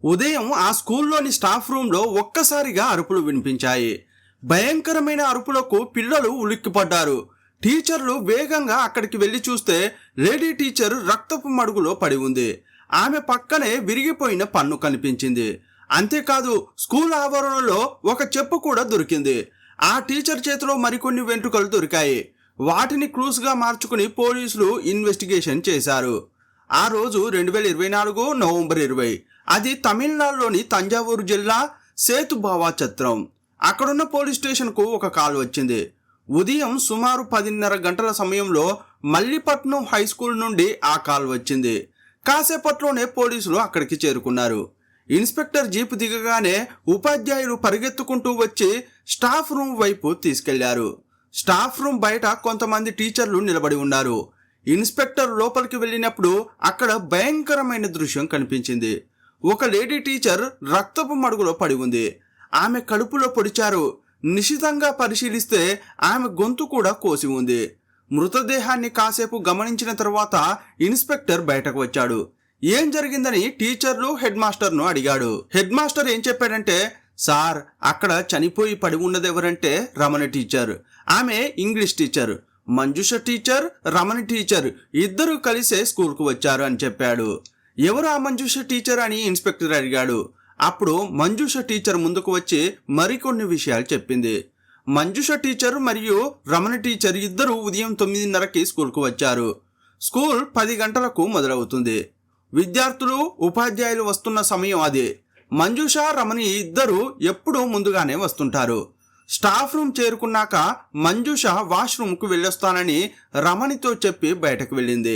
ఉదయం ఆ స్కూల్లోని స్టాఫ్ రూమ్లో ఒక్కసారిగా అరుపులు వినిపించాయి. భయంకరమైన అరుపులకు పిల్లలు ఉలిక్కిపడ్డారు. టీచర్లు వేగంగా అక్కడికి వెళ్లి చూస్తే లేడీ టీచర్ రక్తపు మడుగులో పడి ఉంది. ఆమె పక్కనే విరిగిపోయిన పన్ను కనిపించింది. అంతేకాదు స్కూల్ ఆవరణలో ఒక చెప్పు కూడా దొరికింది. ఆ టీచర్ చేతిలో మరికొన్ని వెంట్రుకలు దొరికాయి. వాటిని క్లూస్గా మార్చుకుని పోలీసులు ఇన్వెస్టిగేషన్ చేశారు. ఆ రోజు 2024 నవంబర్ 20. అది తమిళనాడులోని తంజావూరు జిల్లా సేతుబావా చత్రం. అక్కడున్న పోలీస్ స్టేషన్కు ఒక కాల్ వచ్చింది. ఉదయం సుమారు 10:30 గంటల సమయంలో మల్లిపట్నం హై స్కూల్ నుండి ఆ కాల్ వచ్చింది. కాసేపట్లోనే పోలీసులు అక్కడికి చేరుకున్నారు. ఇన్స్పెక్టర్ జీపు దిగగానే ఉపాధ్యాయులు పరిగెత్తుకుంటూ వచ్చి స్టాఫ్ రూమ్ వైపు తీసుకెళ్లారు. స్టాఫ్ రూమ్ బయట కొంతమంది టీచర్లు నిలబడి ఉన్నారు. ఇన్స్పెక్టర్ లోపలికి వెళ్ళినప్పుడు అక్కడ భయంకరమైన దృశ్యం కనిపించింది. ఒక లేడీ టీచర్ రక్తపు మడుగులో పడి ఉంది. ఆమె కడుపులో పొడిచారు. నిశితంగా పరిశీలిస్తే ఆమె గొంతు కూడా కోసి ఉంది. మృతదేహాన్ని కాసేపు గమనించిన తర్వాత ఇన్స్పెక్టర్ బయటకు వచ్చాడు. ఏం జరిగిందని టీచర్లు హెడ్ మాస్టర్ను అడిగాడు. హెడ్ మాస్టర్ ఏం చెప్పాడంటే, సార్, అక్కడ చనిపోయి పడి ఉన్నది ఎవరంటే రమణ టీచర్. ఆమె English teacher. Manjusha teacher, Ramana teacher ఇద్దరు కలిసే స్కూల్కు వచ్చారు అని చెప్పాడు. ఎవరు ఆ మంజుష టీచర్ అని ఇన్స్పెక్టర్ అడిగాడు. అప్పుడు మంజుష టీచర్ ముందుకు వచ్చి మరికొన్ని విషయాలు చెప్పింది. మంజుష టీచర్ మరియు రమణ టీచర్ ఇద్దరు ఉదయం 9:30కి స్కూల్కు వచ్చారు. స్కూల్ 10 గంటలకు మొదలవుతుంది. విద్యార్థులు ఉపాధ్యాయులు వస్తున్న సమయం అది. మంజుష, రమణి ఇద్దరు ఎప్పుడూ ముందుగానే వస్తుంటారు. స్టాఫ్ రూమ్ చేరుకున్నాక మంజుష వాష్రూమ్కు వెళ్ళొస్తానని రమణితో చెప్పి బయటకు వెళ్ళింది.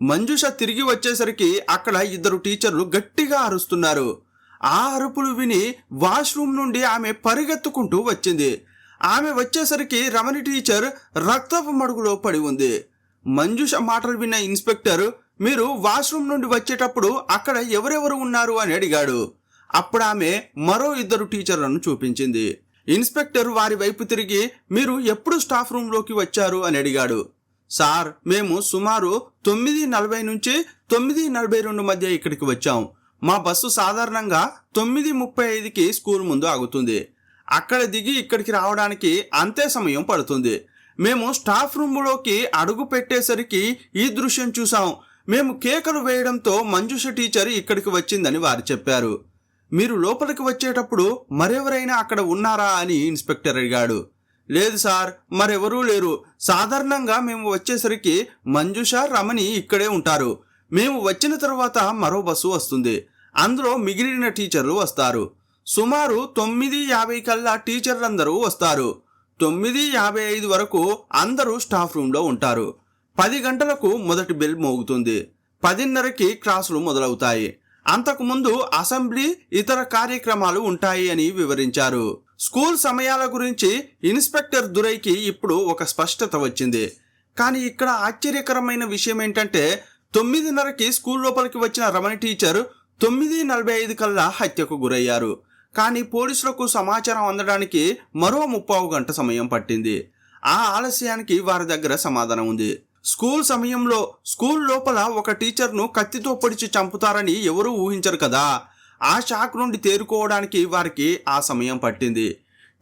మంజుష తిరిగి వచ్చేసరికి అక్కడ ఇద్దరు టీచర్లు గట్టిగా అరుస్తున్నారు. ఆ అరుపులు విని వాష్రూమ్ నుండి ఆమె పరిగెత్తుకుంటూ వచ్చింది. ఆమె వచ్చేసరికి రమణి టీచర్ రక్తపు మడుగులో పడి ఉంది. మంజుష మాటలు విన్న ఇన్స్పెక్టర్, మీరు వాష్రూమ్ నుండి వచ్చేటప్పుడు అక్కడ ఎవరెవరు ఉన్నారు అని అడిగాడు. అప్పుడు ఆమె మరో ఇద్దరు టీచర్లను చూపించింది. ఇన్స్పెక్టర్ వారి వైపు తిరిగి, మీరు ఎప్పుడు స్టాఫ్ రూమ్లోకి వచ్చారు అని అడిగాడు. సార్, మేము సుమారు 9:40 నుంచి 9:42 మధ్య ఇక్కడికి వచ్చాం. మా బస్సు సాధారణంగా 9:35కి స్కూల్ ముందు ఆగుతుంది. అక్కడ దిగి ఇక్కడికి రావడానికి అంతే సమయం పడుతుంది. మేము స్టాఫ్ రూమ్లోకి అడుగు పెట్టేసరికి ఈ దృశ్యం చూసాం. మేము కేకలు వేయడంతో మంజుష టీచర్ ఇక్కడికి వచ్చిందని వారు చెప్పారు. మీరు లోపలికి వచ్చేటప్పుడు మరెవరైనా అక్కడ ఉన్నారా అని ఇన్స్పెక్టర్ అడిగాడు. లేదు సార్, మరెవరూ లేరు. సాధారణంగా మేము వచ్చేసరికి మంజుష, రమణి ఇక్కడే ఉంటారు. మేము వచ్చిన తర్వాత మరో బస్సు వస్తుంది. అందులో మిగిలిన టీచర్లు వస్తారు. సుమారు 9:50 కల్లా టీచర్లందరూ వస్తారు. 9:55 వరకు అందరూ స్టాఫ్ రూమ్లో ఉంటారు. 10 గంటలకు మొదటి బెల్ మోగుతుంది. 10:30కి క్లాసులు మొదలవుతాయి. అంతకుముందు అసెంబ్లీ, ఇతర కార్యక్రమాలు ఉంటాయి అని వివరించారు. స్కూల్ సమయాల గురించి ఇన్స్పెక్టర్ దురైకి ఇప్పుడు ఒక స్పష్టత వచ్చింది. కానీ ఇక్కడ ఆశ్చర్యకరమైన విషయం ఏంటంటే 9:30కి స్కూల్ లోపలికి వచ్చిన రమణ టీచర్ 9:45 కల్లా హత్యకు గురయ్యారు. కానీ పోలీసులకు సమాచారం అందడానికి మరో 30 గంట సమయం పట్టింది. ఆ ఆలస్యానికి వారి దగ్గర సమాధానం ఉంది. స్కూల్ సమయంలో స్కూల్ లోపల ఒక టీచర్ను కత్తితో పొడిచి చంపుతారని ఎవరూ ఊహించరు కదా. ఆ షాక్ నుండి తేరుకోవడానికి వారికి ఆ సమయం పట్టింది.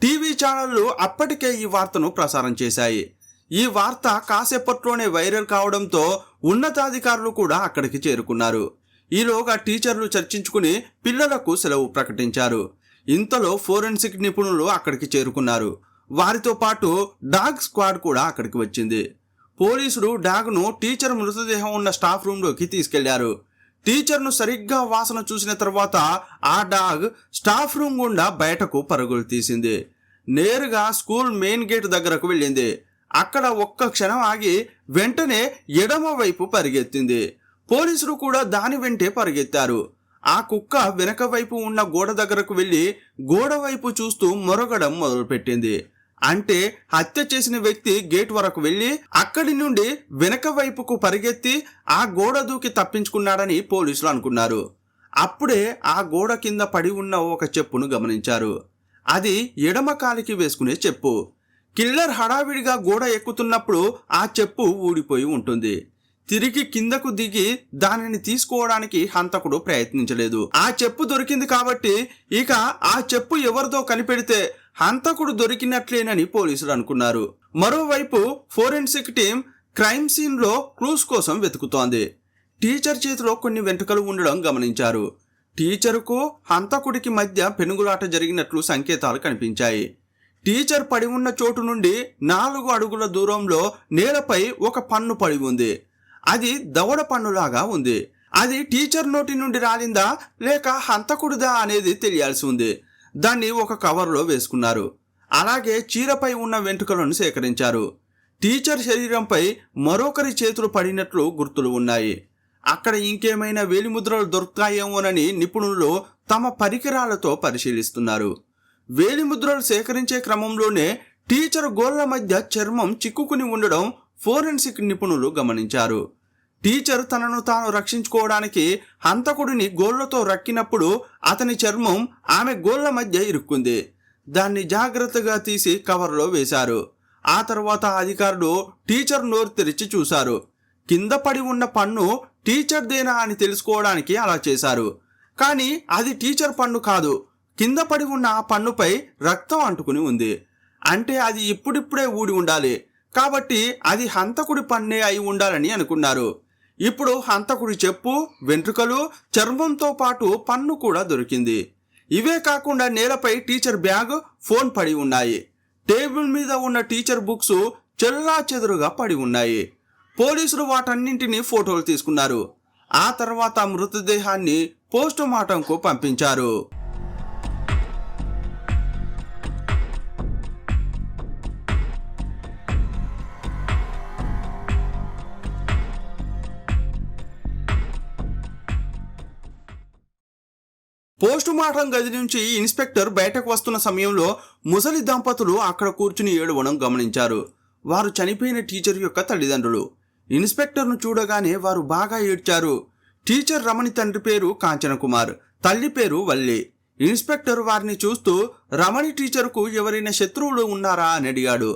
టీవీ ఛానళ్లు అప్పటికే ఈ వార్తను ప్రసారం చేశాయి. ఈ వార్త కాసేపట్లోనే వైరల్ కావడంతో ఉన్నతాధికారులు కూడా అక్కడికి చేరుకున్నారు. ఈలోగా టీచర్లు చర్చించుకుని పిల్లలకు సెలవు ప్రకటించారు. ఇంతలో ఫోరెన్సిక్ నిపుణులు అక్కడికి చేరుకున్నారు. వారితో పాటు డాగ్ స్క్వాడ్ కూడా అక్కడికి వచ్చింది. పోలీసులు డాగ్ను టీచర్ మృతదేహం ఉన్న స్టాఫ్ రూమ్లోకి తీసుకెళ్లారు. టీచర్ను సరిగ్గా వాసన చూసిన తర్వాత ఆ డాగ్ స్టాఫ్ రూమ్ గుండా బయటకు పరుగులు తీసింది. నేరుగా స్కూల్ మెయిన్ గేట్ దగ్గరకు వెళ్ళింది. అక్కడ ఒక్క క్షణం ఆగి వెంటనే ఎడమ వైపు పరిగెత్తింది. పోలీసులు కూడా దాని వెంటే పరిగెత్తారు. ఆ కుక్క వెనక వైపు ఉన్న గోడ దగ్గరకు వెళ్ళి గోడ వైపు చూస్తూ మొరగడం మొదలుపెట్టింది. అంటే హత్య చేసిన వ్యక్తి గేట్ వరకు వెళ్ళి అక్కడి నుండి వెనక వైపుకు పరిగెత్తి ఆ గోడ దూకి తప్పించుకున్నాడని పోలీసులు అనుకున్నారు. అప్పుడే ఆ గోడ కింద పడి ఉన్న ఒక చెప్పును గమనించారు. అది ఎడమ కాలికి వేసుకునే చెప్పు. కిల్లర్ హడావిడిగా గోడ ఎక్కుతున్నప్పుడు ఆ చెప్పు ఊడిపోయి ఉంటుంది. తిరిగి కిందకు దిగి దానిని తీసుకోవడానికి హంతకుడు ప్రయత్నించలేదు. ఆ చెప్పు దొరికింది కాబట్టి ఇక ఆ చెప్పు ఎవరిదో కనిపెడితే హంతకుడు దొరికినట్లేనని పోలీసులు అనుకున్నారు. మరోవైపు ఫోరెన్సిక్ టీం క్రైమ్ సీన్ లో క్లూస్ కోసం వెతుకుతోంది. టీచర్ చేతిలో కొన్ని వెంట్రుకలు ఉండడం గమనించారు. టీచరుకు హంతకుడికి మధ్య పెనుగులాట జరిగినట్లు సంకేతాలు కనిపించాయి. టీచర్ పడి ఉన్న చోటు నుండి 4 అడుగుల దూరంలో నేలపై ఒక పన్ను పడి ఉంది. అది దవడ పన్నులాగా ఉంది. అది టీచర్ నోటి నుండి రాలిందా లేక హంతకుడిదా అనేది తెలియాల్సి ఉంది. దాన్ని ఒక కవర్లో వేసుకున్నారు. అలాగే చీరపై ఉన్న వెంట్రుకలను సేకరించారు. టీచర్ శరీరంపై మరొకరి చేతులు పడినట్లు గుర్తులు ఉన్నాయి. అక్కడ ఇంకేమైనా వేలిముద్రలు దొరుకుతాయేమోనని నిపుణులు తమ పరికరాలతో పరిశీలిస్తున్నారు. వేలిముద్రలు సేకరించే క్రమంలోనే టీచర్ గోళ్ల మధ్య చర్మం చిక్కుకుని ఉండడం ఫోరెన్సిక్ నిపుణులు గమనించారు. టీచర్ తనను తాను రక్షించుకోవడానికి హంతకుడిని గోళ్లతో రక్కినప్పుడు అతని చర్మం ఆమె గోళ్ల మధ్య ఇరుక్కుంది. దాన్ని జాగ్రత్తగా తీసి కవర్లో వేశారు. ఆ తర్వాత అధికారులు టీచర్ నోరు తెరిచి చూశారు. కింద పడి ఉన్న పన్ను టీచర్దేనా అని తెలుసుకోవడానికి అలా చేశారు. కానీ అది టీచర్ పన్ను కాదు. కింద పడి ఉన్న ఆ పన్నుపై రక్తం అంటుకుని ఉంది. అంటే అది ఇప్పుడిప్పుడే ఊడి ఉండాలి. కాబట్టి అది హంతకుడి పన్నే అయి ఉండాలని అనుకున్నారు. ఇప్పుడు హంతకుడి చెప్పు, వెంట్రుకలు, చర్మంతో పాటు పన్ను కూడా దొరికింది. ఇవే కాకుండా నేలపై టీచర్ బ్యాగ్, ఫోన్ పడి ఉన్నాయి. టేబుల్ మీద ఉన్న టీచర్ బుక్స్ చెల్లాచెదురుగా పడి ఉన్నాయి. పోలీసులు వాటన్నింటినీ ఫోటోలు తీసుకున్నారు. ఆ తర్వాత మృతదేహాన్ని పోస్టుమార్టంకు పంపించారు. పోస్టుమార్టం గది నుంచి ఇన్స్పెక్టర్ బయటకు వస్తున్న సమయంలో ముసలి దంపతులు అక్కడ కూర్చుని ఏడవడం గమనించారు. వారు చనిపోయిన టీచర్ యొక్క తల్లిదండ్రులు. ఇన్స్పెక్టర్ను చూడగానే వారు బాగా ఏడ్చారు. టీచర్ రమణి తండ్రి పేరు కాంచన కుమార్, తల్లి పేరు వల్లి. ఇన్స్పెక్టర్ వారిని చూస్తూ రమణి టీచర్కు ఎవరైనా శత్రువులు ఉన్నారా అని అడిగాడు.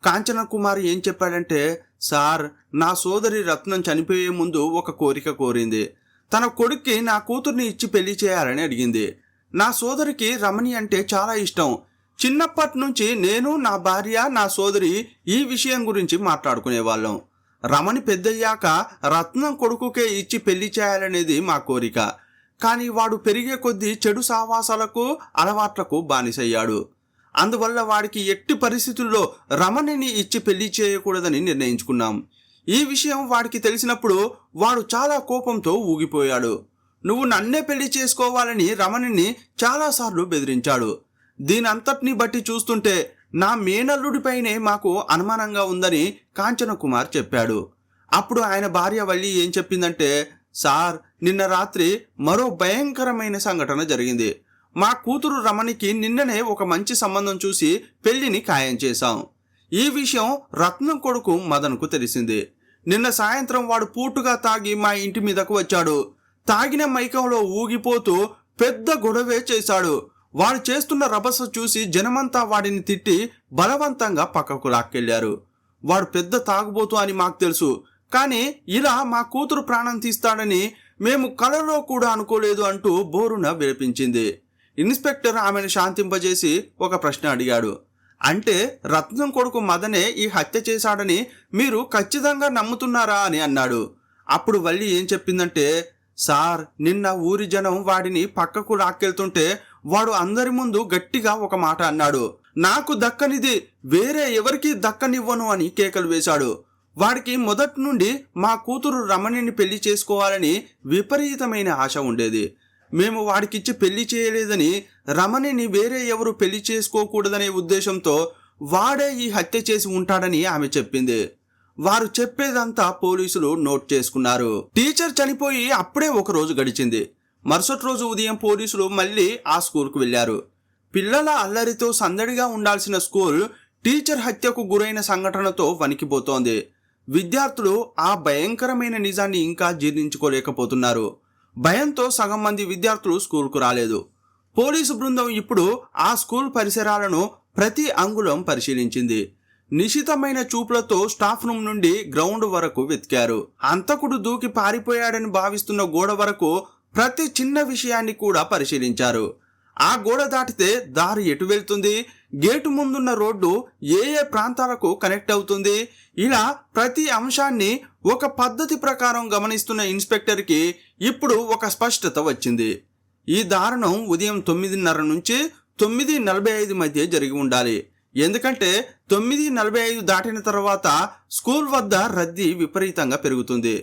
కాంచన కుమార్ ఏం చెప్పాడంటే, సార్, నా సోదరి రత్నం చనిపోయే ముందు ఒక కోరిక కోరింది. తన కొడుక్కి నా కూతుర్ని ఇచ్చి పెళ్లి చేయాలని అడిగింది. నా సోదరికి రమణి అంటే చాలా ఇష్టం. చిన్నప్పటి నుంచి నేను, నా భార్య, నా సోదరి ఈ విషయం గురించి మాట్లాడుకునేవాళ్ళం. రమణి పెద్దయ్యాక రత్నం కొడుకుకే ఇచ్చి పెళ్లి చేయాలనేది మా కోరిక. కానీ వాడు పెరిగే కొద్దీ చెడు సావాసాలకు, అలవాట్లకు బానిసయ్యాడు. అందువల్ల వాడికి ఎట్టి పరిస్థితుల్లో రమణిని ఇచ్చి పెళ్లి చేయకూడదని నిర్ణయించుకున్నాం. ఈ విషయం వాడికి తెలిసినప్పుడు వాడు చాలా కోపంతో ఊగిపోయాడు. నువ్వు నన్నే పెళ్లి చేసుకోవాలని రమణిని చాలాసార్లు బెదిరించాడు. దీనంతటిని బట్టి చూస్తుంటే నా మేనల్లుడిపైనే మాకు అనుమానంగా ఉందని కాంచన కుమార్ చెప్పాడు. అప్పుడు ఆయన భార్య వల్లి ఏం చెప్పిందంటే, సార్, నిన్న రాత్రి మరో భయంకరమైన సంఘటన జరిగింది. మా కూతురు రమణికి నిన్ననే ఒక మంచి సంబంధం చూసి పెళ్లిని ఖాయం చేశాం. ఈ విషయం రత్నం కొడుకు మదన్కు తెలిసింది. నిన్న సాయంత్రం వాడు పూటుగా తాగి మా ఇంటి మీదకు వచ్చాడు. తాగిన మైకంలో ఊగిపోతూ పెద్ద గొడవే చేశాడు. వాడు చేస్తున్న రభస చూసి జనమంతా వాడిని తిట్టి బలవంతంగా పక్కకు లాక్కెళ్లారు. వాడు పెద్ద తాగుబోతు అని మాకు తెలుసు. కానీ ఇలా మా కూతురు ప్రాణం తీస్తాడని మేము కలలో కూడా అనుకోలేదు అంటూ బోరున విలపించింది. ఇన్స్పెక్టర్ ఆమెను శాంతింపజేసి ఒక ప్రశ్న అడిగాడు. అంటే రత్నం కొడుకు మదనే ఈ హత్య చేశాడని మీరు ఖచ్చితంగా నమ్ముతున్నారా అని అన్నాడు. అప్పుడు వల్లి ఏం చెప్పిందంటే, సార్, నిన్న ఊరి జనం వాడిని పక్కకు లాక్కెళ్తుంటే వాడు అందరి ముందు గట్టిగా ఒక మాట అన్నాడు. నాకు దక్కనిది వేరే ఎవరికీ దక్కనివ్వను అని కేకలు వేశాడు. వాడికి మొదటి నుండి మా కూతురు రమణిని పెళ్లి చేసుకోవాలని విపరీతమైన ఆశ ఉండేది. మేము వాడికిచ్చి పెళ్లి చేయలేదని, రమణిని వేరే ఎవరు పెళ్లి చేసుకోకూడదనే ఉద్దేశంతో వాడే ఈ హత్య చేసి ఉంటాడని ఆమె చెప్పింది. వారు చెప్పేదంతా పోలీసులు నోట్ చేసుకున్నారు. టీచర్ చనిపోయి అప్పుడే ఒక రోజు గడిచింది. మరుసటి రోజు ఉదయం పోలీసులు మళ్ళీ ఆ స్కూల్కు వెళ్లారు. పిల్లల అల్లరితో సందడిగా ఉండాల్సిన స్కూల్ టీచర్ హత్యకు గురైన సంఘటనతో వణికిపోతోంది. విద్యార్థులు ఆ భయంకరమైన నిజాన్ని ఇంకా జీర్ణించుకోలేకపోతున్నారు. భయంతో సగం మంది విద్యార్థులు స్కూల్కు రాలేదు. పోలీసు బృందం ఇప్పుడు ఆ స్కూల్ పరిసరాలను ప్రతి అంగుళం పరిశీలించింది. నిశితమైన చూపులతో స్టాఫ్ రూమ్ నుండి గ్రౌండ్ వరకు వెతికారు. హంతకుడు దూకి పారిపోయాడని భావిస్తున్న గోడ వరకు ప్రతి చిన్న విషయాన్ని కూడా పరిశీలించారు. ఆ గోడ దాటితే దారి ఎటు వెళ్తుంది, గేటు ముందున్న రోడ్డు ఏ ఏ ప్రాంతాలకు కనెక్ట్ అవుతుంది, ఇలా ప్రతి అంశాన్ని ఒక పద్ధతి ప్రకారం గమనిస్తున్న ఇన్స్పెక్టర్కి ఇప్పుడు ఒక స్పష్టత వచ్చింది. ఈ దారుణం ఉదయం 9:30 నుంచి 9:45 మధ్య జరిగి ఉండాలి. ఎందుకంటే 9:45 దాటిన తర్వాత స్కూల్ వద్ద రద్దీ విపరీతంగా పెరుగుతుంది.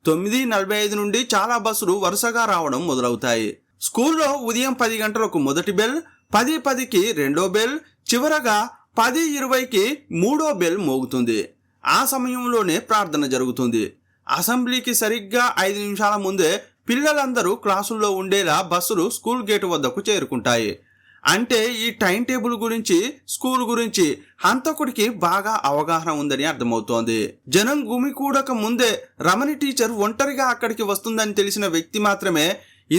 9:45 నుండి చాలా బస్సులు వరుసగా రావడం మొదలవుతాయి. స్కూల్లో ఉదయం 10 గంటలకు మొదటి బెల్, 10:10కి రెండో బెల్, చివరగా 10:20కి మూడో బెల్ మోగుతుంది. ఆ సమయంలోనే ప్రార్థన జరుగుతుంది. అసెంబ్లీకి సరిగ్గా 5 నిమిషాల ముందే పిల్లలందరూ క్లాసుల్లో ఉండేలా బస్సులు స్కూల్ గేటు వద్దకు చేరుకుంటాయి. అంటే ఈ టైం టేబుల్ గురించి, స్కూల్ గురించి హంతకుడికి బాగా అవగాహన ఉందని అర్థమవుతోంది. జనం గుమికూడక ముందే రమణి టీచర్ ఒంటరిగా అక్కడికి వస్తుందని తెలిసిన వ్యక్తి మాత్రమే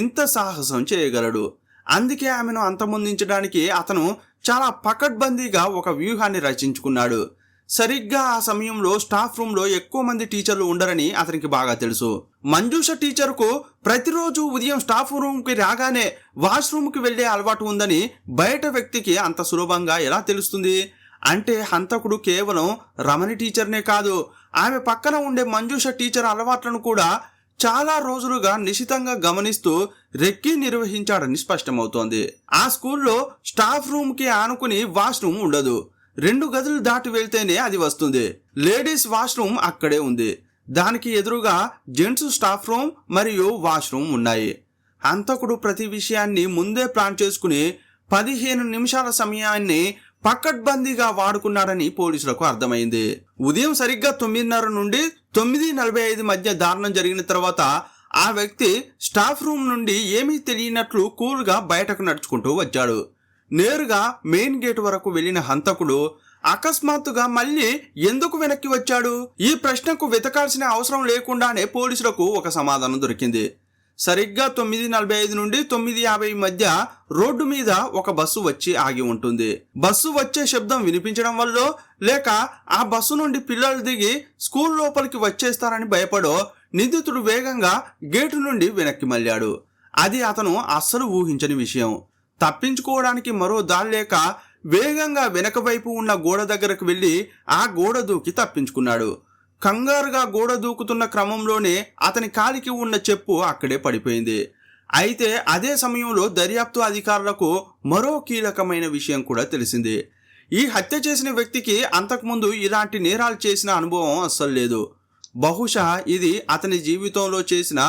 ఇంత సాహసం చేయగలడు. అందుకే ఆమెను అంతమొందించడానికి అతను చాలా పకడ్బందీగా ఒక వ్యూహాన్ని రచించుకున్నాడు. సరిగ్గా ఆ సమయంలో స్టాఫ్ రూమ్లో ఎక్కువ మంది టీచర్లు ఉండరని అతనికి బాగా తెలుసు. మంజుష టీచర్కు ప్రతిరోజు ఉదయం స్టాఫ్ రూమ్కి రాగానే వాష్రూమ్కి వెళ్లే అలవాటు ఉందని బయట వ్యక్తికి అంత సులభంగా ఎలా తెలుస్తుంది? అంటే హంతకుడు కేవలం రమణి టీచర్నే కాదు, ఆమె పక్కన ఉండే మంజుష టీచర్ అలవాట్లను కూడా చాలా రోజులుగా నిశితంగా గమనిస్తూ రెక్కి నిర్వహించాడని స్పష్టమవుతోంది. ఆ స్కూల్లో స్టాఫ్ రూమ్కి ఆనుకుని వాష్రూమ్ ఉండదు. 2 గదులు దాటి వెళ్తేనే అది వస్తుంది. లేడీస్ వాష్రూమ్ అక్కడే ఉంది. దానికి ఎదురుగా జెంట్స్ స్టాఫ్ రూమ్ మరియు వాష్రూమ్ ఉన్నాయి. హంతకుడు ప్రతి విషయాన్ని ముందే ప్లాన్ చేసుకుని 15 నిమిషాల సమయాన్ని పకడ్బందీగా వాడుకున్నాడని పోలీసులకు అర్థమైంది. ఉదయం సరిగ్గా 9:30 నుండి 9:45 మధ్య దారుణం జరిగిన తర్వాత ఆ వ్యక్తి స్టాఫ్ రూమ్ నుండి ఏమీ తెలియనట్లు కూల్గా బయటకు నడుచుకుంటూ వచ్చాడు. నేరుగా మెయిన్ గేట్ వరకు వెళ్లిన హంతకుడు అకస్మాత్తుగా మళ్ళీ ఎందుకు వెనక్కి వచ్చాడు? ఈ ప్రశ్నకు వెతకాల్సిన అవసరం లేకుండానే పోలీసులకు ఒక సమాధానం దొరికింది. సరిగ్గా 9:45 నుండి 9:50 మధ్య రోడ్డు మీద ఒక బస్సు వచ్చి ఆగి ఉంటుంది. బస్సు వచ్చే శబ్దం వినిపించడం వల్ల లేక ఆ బస్సు నుండి పిల్లలు దిగి స్కూల్ లోపలికి వచ్చేస్తారని భయపడో నిందితుడు వేగంగా గేటు నుండి వెనక్కి మళ్ళాడు. అది అతను అస్సలు ఊహించని విషయం. తప్పించుకోవడానికి మరో దారి లేక వేగంగా వెనక వైపు ఉన్న గోడ దగ్గరకు వెళ్లి ఆ గోడ దూకి తప్పించుకున్నాడు. కంగారుగా గోడ దూకుతున్న క్రమంలోనే అతని కాలికి ఉన్న చెప్పు అక్కడే పడిపోయింది. అయితే అదే సమయంలో దర్యాప్తు అధికారులకు మరో కీలకమైన విషయం కూడా తెలిసింది. ఈ హత్య చేసిన వ్యక్తికి అంతకుముందు ఇలాంటి నేరాలు చేసిన అనుభవం అస్సలు లేదు. బహుశా ఇది అతని జీవితంలో చేసిన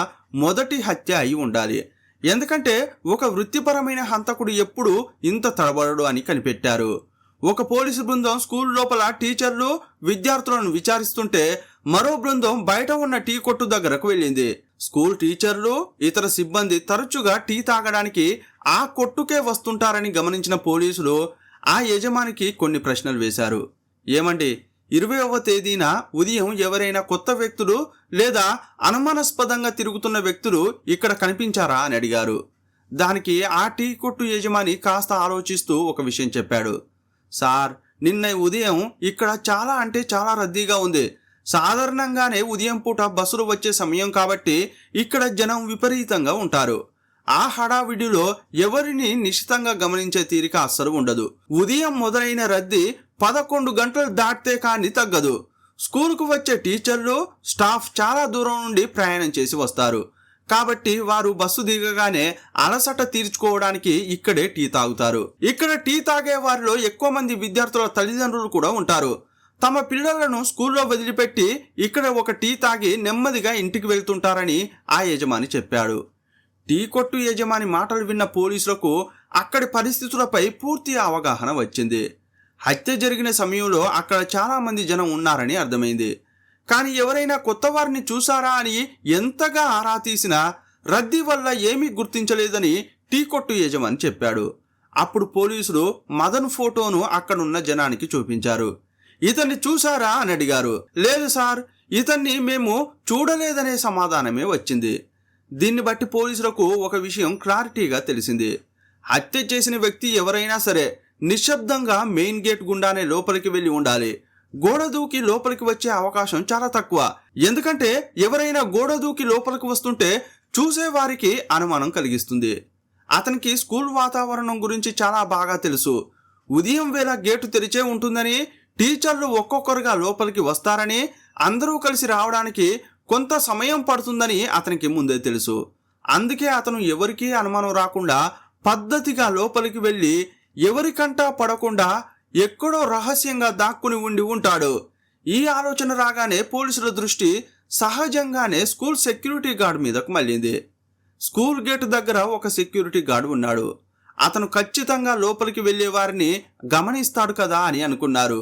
మొదటి హత్య అయి ఉండాలి. ఎందుకంటే ఒక వృత్తిపరమైన హంతకుడు ఎప్పుడు ఇంత తడబడడు అని కనిపెట్టారు. ఒక పోలీసు బృందం స్కూల్ లోపల టీచర్లు, విద్యార్థులను విచారిస్తుంటే మరో బృందం బయట ఉన్న టీ కొట్టు దగ్గరకు వెళ్ళింది. స్కూల్ టీచర్లు, ఇతర సిబ్బంది తరచుగా టీ తాగడానికి ఆ కొట్టుకే వస్తుంటారని గమనించిన పోలీసులు ఆ యజమానికి కొన్ని ప్రశ్నలు వేశారు. ఏమండి, 20వ తేదీన ఉదయం ఎవరైనా కొత్త వ్యక్తులు లేదా అనుమానాస్పదంగా తిరుగుతున్న వ్యక్తులు ఇక్కడ కనిపించారా అని అడిగారు. దానికి ఆ టీ కొట్టు యజమాని కాస్త ఆలోచిస్తూ ఒక విషయం చెప్పాడు. సార్, నిన్న ఉదయం ఇక్కడ చాలా రద్దీగా ఉంది. సాధారణంగానే ఉదయం పూట బస్సులు వచ్చే సమయం కాబట్టి ఇక్కడ జనం విపరీతంగా ఉంటారు. ఆ హడావిడిలో ఎవరిని నిశితంగా గమనించే తీరిక అస్సలు ఉండదు. ఉదయం మొదలైన రద్దీ 11 గంటలు దాటితే కానీ తగ్గదు. స్కూల్కు వచ్చే టీచర్లు, స్టాఫ్ చాలా దూరం నుండి ప్రయాణం చేసి వస్తారు. కాబట్టి వారు బస్సు దిగగానే అలసట తీర్చుకోవడానికి ఇక్కడే టీ తాగుతారు. ఇక్కడ టీ తాగే వారిలో ఎక్కువ మంది విద్యార్థుల తల్లిదండ్రులు కూడా ఉంటారు. తమ పిల్లలను స్కూల్లో వదిలిపెట్టి ఇక్కడ ఒక టీ తాగి నెమ్మదిగా ఇంటికి వెళ్తుంటారని ఆ యజమాని చెప్పాడు. టీ కొట్టు యజమాని మాటలు విన్న పోలీసులకు అక్కడి పరిస్థితులపై పూర్తి అవగాహన వచ్చింది. హత్య జరిగిన సమయంలో అక్కడ చాలా మంది జనం ఉన్నారని అర్థమైంది. కానీ ఎవరైనా కొత్త వారిని చూసారా అని ఎంతగా ఆరా తీసినా రద్దీ వల్ల ఏమీ గుర్తించలేదని టీ కొట్టు యజమాని చెప్పాడు. అప్పుడు పోలీసులు మదన్ ఫోటోను అక్కడున్న జనానికి చూపించారు. ఇతన్ని చూసారా అని అడిగారు. లేదు సార్, ఇతన్ని మేము చూడలేదనే సమాధానమే వచ్చింది. దీన్ని బట్టి పోలీసులకు ఒక విషయం క్లారిటీగా తెలిసింది. హత్య చేసిన వ్యక్తి ఎవరైనా సరే నిశ్శబ్దంగా మెయిన్ గేట్ గుండానే లోపలికి వెళ్ళి ఉండాలి. గోడ దూకి లోపలికి వచ్చే అవకాశం చాలా తక్కువ. ఎందుకంటే ఎవరైనా గోడ దూకి లోపలికి వస్తుంటే చూసేవారికి అనుమానం కలిగిస్తుంది. అతనికి స్కూల్ వాతావరణం గురించి చాలా బాగా తెలుసు. ఉదయం వేళ గేటు తెరిచే ఉంటుందని, టీచర్లు ఒక్కొక్కరుగా లోపలికి వస్తారని, అందరూ కలిసి రావడానికి కొంత సమయం పడుతుందని అతనికి ముందే తెలుసు. అందుకే అతను ఎవరికీ అనుమానం రాకుండా పద్ధతిగా లోపలికి వెళ్ళి ఎవరికంటా పడకుండా ఎక్కడో రహస్యంగా దాక్కుని ఉండి ఉంటాడు. ఈ ఆలోచన రాగానే పోలీసుల దృష్టి సహజంగానే స్కూల్ సెక్యూరిటీ గార్డ్ మీదకు మళ్ళింది. స్కూల్ గేటు దగ్గర ఒక సెక్యూరిటీ గార్డ్ ఉన్నాడు. అతను ఖచ్చితంగా లోపలికి వెళ్లే వారిని గమనిస్తాడు కదా అని అనుకున్నారు.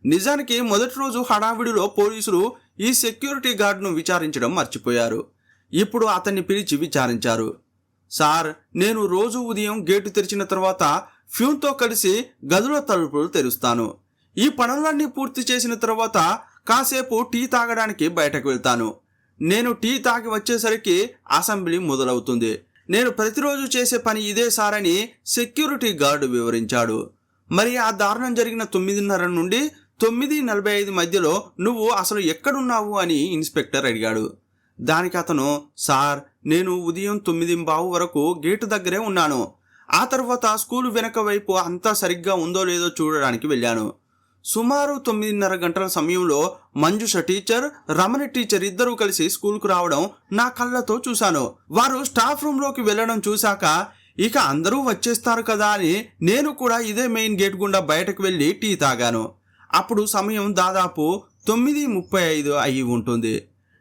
నిజానికి మొదటి రోజు హడావిడిలో పోలీసులు ఈ సెక్యూరిటీ గార్డును విచారించడం మర్చిపోయారు. ఇప్పుడు అతన్ని పిలిచి విచారించారు. సార్, నేను రోజు ఉదయం గేటు తెరిచిన తర్వాత ఫ్యూన్తో కలిసి గదిలో తలుపులు తెరుస్తాను. ఈ పనులన్నీ పూర్తి చేసిన తర్వాత కాసేపు టీ తాగడానికి బయటకు వెళ్తాను. నేను టీ తాగి వచ్చేసరికి అసెంబ్లీ మొదలవుతుంది. నేను ప్రతిరోజు చేసే పని ఇదే సార్ అని సెక్యూరిటీ గార్డు వివరించాడు. మరి ఆ దారుణం జరిగిన 9:30 నుండి 9:45 మధ్యలో నువ్వు అసలు ఎక్కడున్నావు అని ఇన్స్పెక్టర్ అడిగాడు. దానికి అతను, సార్, నేను ఉదయం 9:15 వరకు గేటు దగ్గరే ఉన్నాను. ఆ తర్వాత స్కూలు వెనక వైపు అంతా సరిగ్గా ఉందో లేదో చూడడానికి వెళ్ళాను. సుమారు 9:30 గంటల సమయంలో మంజుష టీచర్, రమణి టీచర్ ఇద్దరూ కలిసి స్కూల్కు రావడం నా కళ్ళతో చూశాను. వారు స్టాఫ్ రూమ్లోకి వెళ్ళడం చూశాక ఇక అందరూ వచ్చేస్తారు కదా అని నేను కూడా ఇదే మెయిన్ గేట్ గుండా బయటకు వెళ్ళి టీ తాగాను. అప్పుడు సమయం దాదాపు 9:35 అయి ఉంటుంది.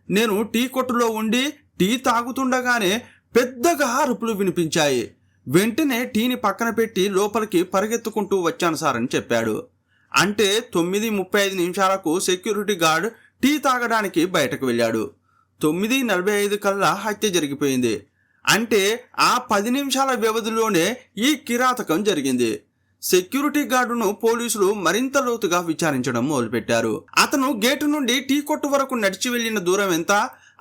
నేను టీ కొట్టులో ఉండి టీ తాగుతుండగానే పెద్దగా అరుపులు వినిపించాయి. వెంటనే టీని పక్కన పెట్టి లోపలికి పరిగెత్తుకుంటూ వచ్చాను సార్ అని చెప్పాడు. అంటే 9:35 సెక్యూరిటీ గార్డ్ టీ తాగడానికి బయటకు వెళ్ళాడు. 9:45 కల్లా హత్య జరిగిపోయింది. అంటే ఆ 10 నిమిషాల వ్యవధిలోనే ఈ కిరాతకం జరిగింది. సెక్యూరిటీ గార్డును పోలీసులు మరింత లోతుగా విచారించడం మొదలుపెట్టారు. అతను గేటు నుండి టీ కొట్టు వరకు నడిచి వెళ్లిన దూరం ఎంత,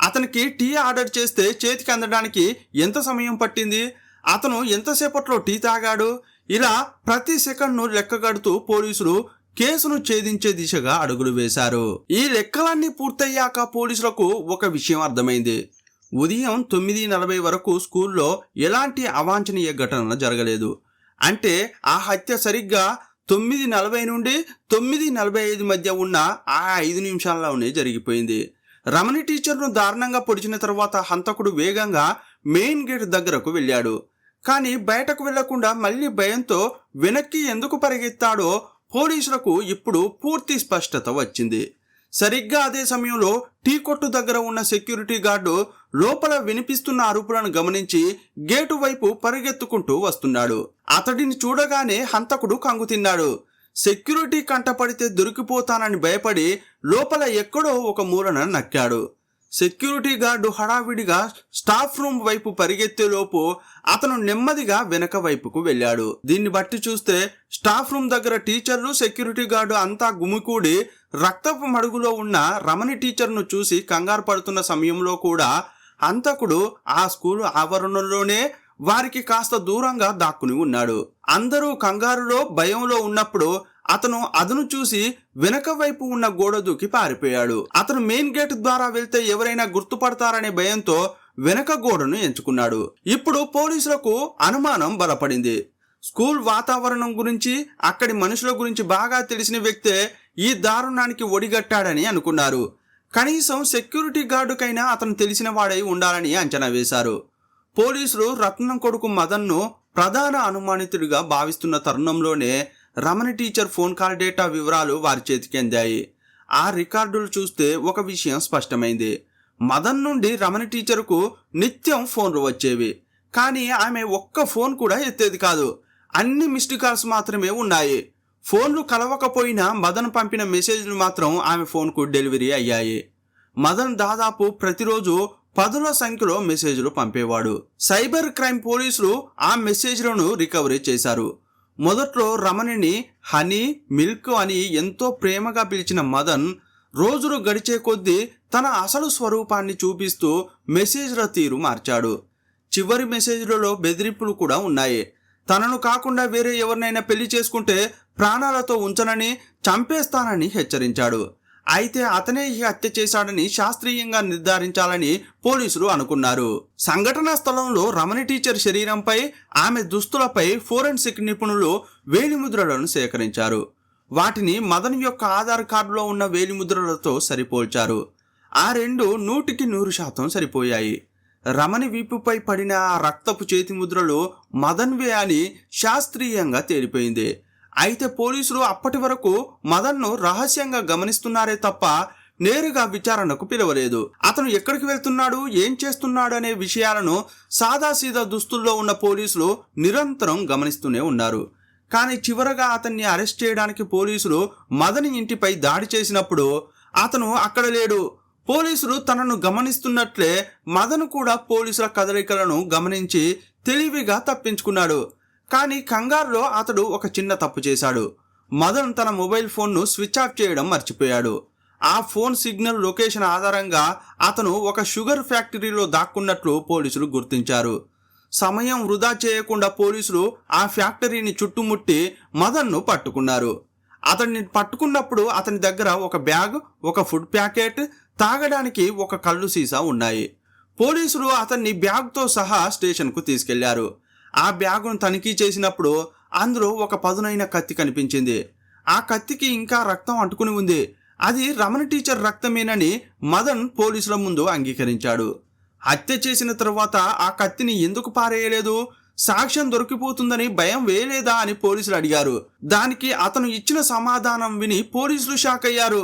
అతనికి టీ ఆర్డర్ చేస్తే చేతికి అందడానికి ఎంత సమయం పట్టింది, అతను ఎంతసేపట్లో టీ తాగాడు, ఇలా ప్రతి సెకండ్ను లెక్కగడుతూ పోలీసులు కేసును ఛేదించే దిశగా అడుగులు వేశారు. ఈ లెక్కలన్నీ పూర్తయ్యాక పోలీసులకు ఒక విషయం అర్థమైంది. ఉదయం 9:40 వరకు స్కూల్లో ఎలాంటి అవాంఛనీయ ఘటన జరగలేదు. అంటే ఆ హత్య సరిగ్గా 9:40 నుండి 9:45 మధ్య ఉన్న ఆ 5 నిమిషాల్లోనే జరిగిపోయింది. రమణి టీచర్ను దారుణంగా పొడిచిన తర్వాత హంతకుడు వేగంగా మెయిన్ గేట్ దగ్గరకు వెళ్ళాడు. కానీ బయటకు వెళ్లకుండా మళ్ళీ భయంతో వెనక్కి ఎందుకు పరిగెత్తాడో పోలీసులకు ఇప్పుడు పూర్తి స్పష్టత వచ్చింది. సరిగ్గా అదే సమయంలో టీ కొట్టు దగ్గర ఉన్న సెక్యూరిటీ గార్డు లోపల వినిపిస్తున్న అరుపులను గమనించి గేటు వైపు పరిగెత్తుకుంటూ వస్తున్నాడు. అతడిని చూడగానే హంతకుడు కంగుతిన్నాడు. సెక్యూరిటీ కంటపడితే దొరికిపోతానని భయపడి లోపల ఎక్కడో ఒక మూలన నక్కాడు. సెక్యూరిటీ గార్డు హడావిడిగా స్టాఫ్ రూమ్ వైపు పరిగెత్తేలోపు అతను నెమ్మదిగా వెనక వైపుకు వెళ్ళాడు. దీన్ని బట్టి చూస్తే స్టాఫ్ రూమ్ దగ్గర టీచర్లు, సెక్యూరిటీ గార్డు అంతా గుమికూడి రక్తపు మడుగులో ఉన్న రమణి టీచర్ను చూసి కంగారు పడుతున్న సమయంలో కూడా హంతకుడు ఆ స్కూలు ఆవరణలోనే వారికి కాస్త దూరంగా దాక్కుని ఉన్నాడు. అందరూ కంగారులో, భయంలో ఉన్నప్పుడు అతను అదును చూసి వెనక వైపు ఉన్న గోడ దూకి పారిపోయాడు. అతను మెయిన్ గేట్ ద్వారా వెళ్తే ఎవరైనా గుర్తుపడతారనే భయంతో వెనక గోడను ఎంచుకున్నాడు. ఇప్పుడు పోలీసులకు అనుమానం బలపడింది. స్కూల్ వాతావరణం గురించి, అక్కడి మనుషుల గురించి బాగా తెలిసిన వ్యక్తే ఈ దారుణానికి ఒడిగట్టాడని అనుకున్నారు. కనీసం సెక్యూరిటీ గార్డుకైనా అతను తెలిసిన వాడై ఉండాలని అంచనా వేశారు. పోలీసులు రత్నం కొడుకు మదన్ను ప్రధాన అనుమానితుడిగా భావిస్తున్న తరుణంలోనే రమణి టీచర్ ఫోన్ కాల్ డేటా వివరాలు వారి చేతికి అందాయి. ఆ రికార్డులు చూస్తే ఒక విషయం స్పష్టమైంది. మదన్ నుండి రమణి టీచర్కు నిత్యం ఫోన్లు వచ్చేవి. కానీ ఆమె ఒక్క ఫోన్ కూడా ఎత్తేది కాదు. అన్ని మిస్డ్ కాల్స్ మాత్రమే ఉన్నాయి. ఫోన్లు కలవకపోయినా మదన్ పంపిన మెసేజ్లు మాత్రం ఆమె ఫోన్కు డెలివరీ అయ్యాయి. మదన్ దాదాపు ప్రతిరోజు 10ల సంఖ్యలో మెసేజ్లు పంపేవాడు. సైబర్ క్రైమ్ పోలీసులు ఆ మెసేజ్లను రికవరీ చేశారు. మొదట్లో రమణిని హనీ, మిల్క్ అని ఎంతో ప్రేమగా పిలిచిన మదన్ రోజులు గడిచే కొద్దీ తన అసలు స్వరూపాన్ని చూపిస్తూ మెసేజ్ల తీరు మార్చాడు. చివరి మెసేజ్లలో బెదిరింపులు కూడా ఉన్నాయి. తనను కాకుండా వేరే ఎవరినైనా పెళ్లి చేసుకుంటే ప్రాణాలతో ఉంచనని, చంపేస్తానని హెచ్చరించాడు. అయితే అతనే ఈ హత్య చేశాడని శాస్త్రీయంగా నిర్ధారించాలని పోలీసులు అనుకున్నారు. సంఘటనా స్థలంలో రమణి టీచర్ శరీరంపై, ఆమె దుస్తులపై ఫోరెన్సిక్ నిపుణులు వేలిముద్రలను సేకరించారు. వాటిని మదన్ యొక్క ఆధార్ కార్డులో ఉన్న వేలిముద్రలతో సరిపోల్చారు. ఆ రెండు 100% సరిపోయాయి. రమణి వీపుపై పడిన ఆ రక్తపు చేతిముద్రలు మదన్వే అని శాస్త్రీయంగా తేలిపోయింది. అయితే పోలీసులు అప్పటి వరకు మదన్ను రహస్యంగా గమనిస్తున్నారే తప్ప నేరుగా విచారణకు పిలవలేదు. అతను ఎక్కడికి వెళ్తున్నాడు, ఏం చేస్తున్నాడు అనే విషయాలను సాదాసీదా దుస్తుల్లో ఉన్న పోలీసులు నిరంతరం గమనిస్తూనే ఉన్నారు. కానీ చివరగా అతన్ని అరెస్ట్ చేయడానికి పోలీసులు మదన్ ఇంటిపై దాడి చేసినప్పుడు అతను అక్కడ లేడు. పోలీసులు తనను గమనిస్తున్నట్లే మదన్ కూడా పోలీసుల కదలికలను గమనించి తెలివిగా తప్పించుకున్నాడు. కానీ కంగారులో అతడు ఒక చిన్న తప్పు చేశాడు. మదన్ తన మొబైల్ ఫోన్ను స్విచ్ ఆఫ్ చేయడం మర్చిపోయాడు. ఆ ఫోన్ సిగ్నల్ లొకేషన్ ఆధారంగా అతను ఒక షుగర్ ఫ్యాక్టరీలో దాక్కున్నట్లు పోలీసులు గుర్తించారు. సమయం వృధా చేయకుండా పోలీసులు ఆ ఫ్యాక్టరీని చుట్టుముట్టి మదన్ను పట్టుకున్నారు. అతన్ని పట్టుకున్నప్పుడు అతని దగ్గర ఒక బ్యాగ్, ఒక ఫుడ్ ప్యాకెట్, తాగడానికి ఒక కళ్ళు సీసా ఉన్నాయి. పోలీసులు అతన్ని బ్యాగ్తో సహా స్టేషన్కు తీసుకెళ్లారు. ఆ బ్యాగును తనిఖీ చేసినప్పుడు అందులో ఒక పదునైన కత్తి కనిపించింది. ఆ కత్తికి ఇంకా రక్తం అంటుకుని ఉంది. అది రమణి టీచర్ రక్తమేనని మదన్ పోలీసుల ముందు అంగీకరించాడు. హత్య చేసిన తరువాత ఆ కత్తిని ఎందుకు పారేయలేదు, సాక్ష్యం దొరికిపోతుందని భయం వేయలేదా అని పోలీసులు అడిగారు. దానికి అతను ఇచ్చిన సమాధానం విని పోలీసులు షాక్ అయ్యారు.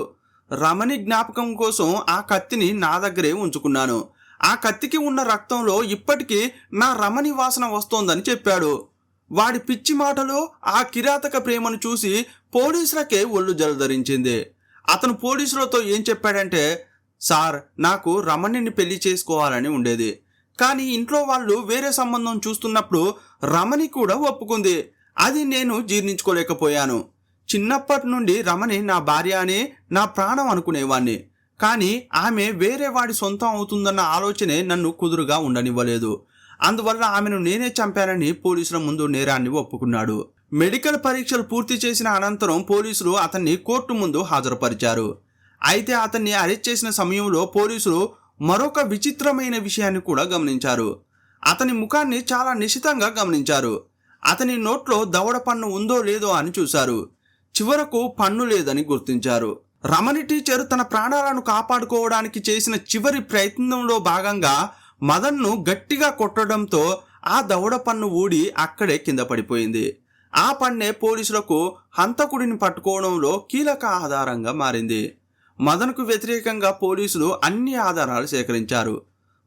రమణి జ్ఞాపకం కోసం ఆ కత్తిని నా దగ్గరే ఉంచుకున్నాను. ఆ కత్తికి ఉన్న రక్తంలో ఇప్పటికీ నా రమణి వాసన వస్తోందని చెప్పాడు. వాడి పిచ్చి మాటలు, ఆ కిరాతక ప్రేమను చూసి పోలీసులకే ఒళ్ళు జలధరించింది. అతను పోలీసులతో ఏం చెప్పాడంటే, సార్, నాకు రమణిని పెళ్లి చేసుకోవాలని ఉండేది. కానీ ఇంట్లో వాళ్ళు వేరే సంబంధం చూస్తున్నప్పుడు రమణి కూడా ఒప్పుకుంది. అది నేను జీర్ణించుకోలేకపోయాను. చిన్నప్పటి నుండి రమణి నా భార్య అని నా ప్రాణం అనుకునేవాణ్ణి. కానీ ఆమె వేరే వాడి సొంతం అవుతుందన్న ఆలోచనే నన్ను కుదురుగా ఉండనివ్వలేదు. అందువల్ల ఆమెను నేనే చంపానని పోలీసుల ముందు నేరాన్ని ఒప్పుకున్నాడు. మెడికల్ పరీక్షలు పూర్తి చేసిన అనంతరం పోలీసులు అతన్ని కోర్టు ముందు హాజరుపరిచారు. అయితే అతన్ని అరెస్ట్ చేసిన సమయంలో పోలీసులు మరొక విచిత్రమైన విషయాన్ని కూడా గమనించారు. అతని ముఖాన్ని చాలా నిశితంగా గమనించారు. అతని నోట్లో దవడ పన్ను ఉందో లేదో అని చూశారు. చివరకు పన్ను లేదని గుర్తించారు. రమణి టీచర్ తన ప్రాణాలను కాపాడుకోవడానికి చేసిన చివరి ప్రయత్నంలో భాగంగా మదన్ను గట్టిగా కొట్టడంతో ఆ దవడ పన్ను ఊడి అక్కడే కింద పడిపోయింది. ఆ పన్నే పోలీసులకు హంతకుడిని పట్టుకోవడంలో కీలక ఆధారంగా మారింది. మదన్కు వ్యతిరేకంగా పోలీసులు అన్ని ఆధారాలు సేకరించారు.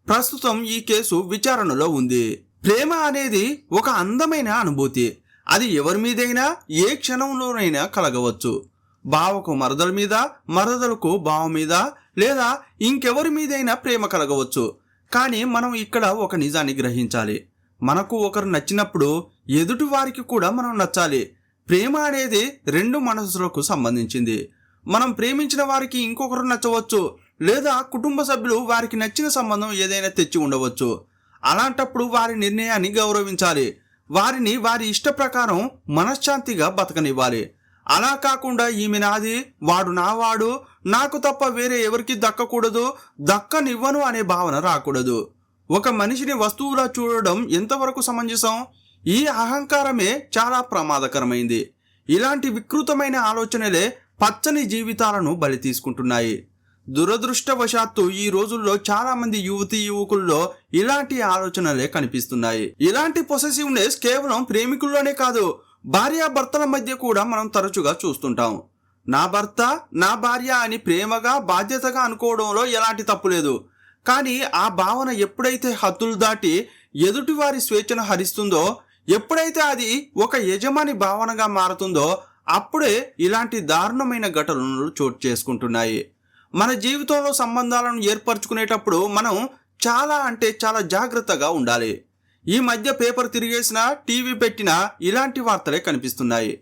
ప్రస్తుతం ఈ కేసు విచారణలో ఉంది. ప్రేమ అనేది ఒక అందమైన అనుభూతి. అది ఎవరి మీదైనా ఏ క్షణంలోనైనా కలగవచ్చు. బావకు మరదల మీద, మరదలకు బావ మీద, లేదా ఇంకెవరి మీదైనా ప్రేమ కలగవచ్చు. కానీ మనం ఇక్కడ ఒక నిజాన్ని గ్రహించాలి. మనకు ఒకరు నచ్చినప్పుడు ఎదుటి వారికి కూడా మనం నచ్చాలి. ప్రేమ అనేది రెండు మనసులకు సంబంధించింది. మనం ప్రేమించిన వారికి ఇంకొకరు నచ్చవచ్చు, లేదా కుటుంబ సభ్యులు వారికి నచ్చిన సంబంధం ఏదైనా తెచ్చి ఉండవచ్చు. అలాంటప్పుడు వారి నిర్ణయాన్ని గౌరవించాలి. వారిని వారి ఇష్ట ప్రకారం మనశ్శాంతిగా బతకనివ్వాలి. అలా కాకుండా ఈమె నాది, వాడు నావాడు, నాకు తప్ప వేరే ఎవరికి దక్కకూడదు, దక్కనివ్వను అనే భావన రాకూడదు. ఒక మనిషిని వస్తువులా చూడడం ఎంతవరకు సమంజసం? ఈ అహంకారమే చాలా ప్రమాదకరమైంది. ఇలాంటి వికృతమైన ఆలోచనలే పచ్చని జీవితాలను బలి తీసుకుంటున్నాయి. దురదృష్టవశాత్తు ఈ రోజుల్లో చాలా మంది యువతీ యువకుల్లో ఇలాంటి ఆలోచనలే కనిపిస్తున్నాయి. ఇలాంటి పొసెసివ్నెస్ కేవలం ప్రేమికుల్లోనే కాదు, భార్యాభర్తల మధ్య కూడా మనం తరచుగా చూస్తుంటాం. నా భర్త, నా భార్య అని ప్రేమగా, బాధ్యతగా అనుకోవడంలో ఎలాంటి తప్పు లేదు. కానీ ఆ భావన ఎప్పుడైతే హద్దులు దాటి ఎదుటివారి స్వేచ్ఛను హరిస్తుందో, ఎప్పుడైతే అది ఒక యజమాని భావనగా మారుతుందో, అప్పుడే ఇలాంటి దారుణమైన ఘటనలు చోటు చేసుకుంటున్నాయి. మన జీవితంలో సంబంధాలను ఏర్పరచుకునేటప్పుడు మనం చాలా జాగ్రత్తగా ఉండాలి. ఈ మధ్య పేపర్ తిరిగేసినా, టీవీ పెట్టినా ఇలాంటి వార్తలే కనిపిస్తున్నాయి.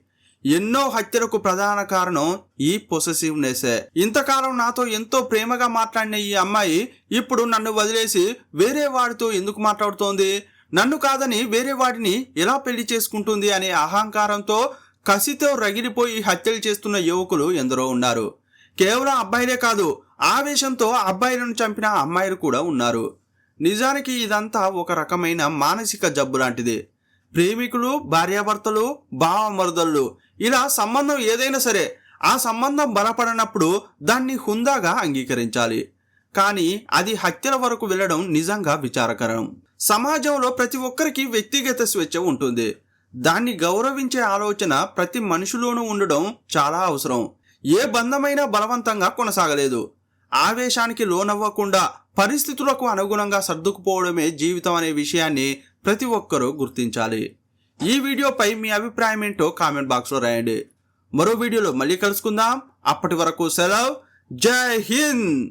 ఎన్నో హత్యలకు ప్రధాన కారణం ఈ పొసెసివ్నెస్సే. ఇంతకాలం నాతో ఎంతో ప్రేమగా మాట్లాడిన ఈ అమ్మాయి ఇప్పుడు నన్ను వదిలేసి వేరే వాడితో ఎందుకు మాట్లాడుతోంది, నన్ను కాదని వేరే వాడిని ఎలా పెళ్లి చేసుకుంటుంది అనే అహంకారంతో కసితో రగిలిపోయి హత్యలు చేస్తున్న యువకులు ఎందరో ఉన్నారు. కేవలం అబ్బాయిలే కాదు, ఆవేశంతో అబ్బాయిలను చంపిన అమ్మాయిలు కూడా ఉన్నారు. నిజానికి ఇదంతా ఒక రకమైన మానసిక జబ్బు లాంటిది. ప్రేమికులు, భార్యాభర్తలు, బావమరుదళ్ళు ఇలా సంబంధం ఏదైనా సరే ఆ సంబంధం బలపడనప్పుడు దాన్ని హుందాగా అంగీకరించాలి. కానీ అది హత్యల వరకు వెళ్ళడం నిజంగా విచారకరం. సమాజంలో ప్రతి ఒక్కరికి వ్యక్తిగత స్వేచ్ఛ ఉంటుంది. దాన్ని గౌరవించే ఆలోచన ప్రతి మనిషిలోనూ ఉండడం చాలా అవసరం. ఏ బంధమైనా బలవంతంగా కొనసాగలేదు. ఆవేశానికి లోనవ్వకుండా పరిస్థితులకు అనుగుణంగా సర్దుకుపోవడమే జీవితం అనే విషయాన్ని ప్రతి ఒక్కరూ గుర్తించాలి. ఈ వీడియోపై మీ అభిప్రాయం ఏంటో కామెంట్ బాక్స్లో రాయండి. మరో వీడియోలో మళ్ళీ కలుసుకుందాం. అప్పటి వరకు సెలవు. జై హింద్.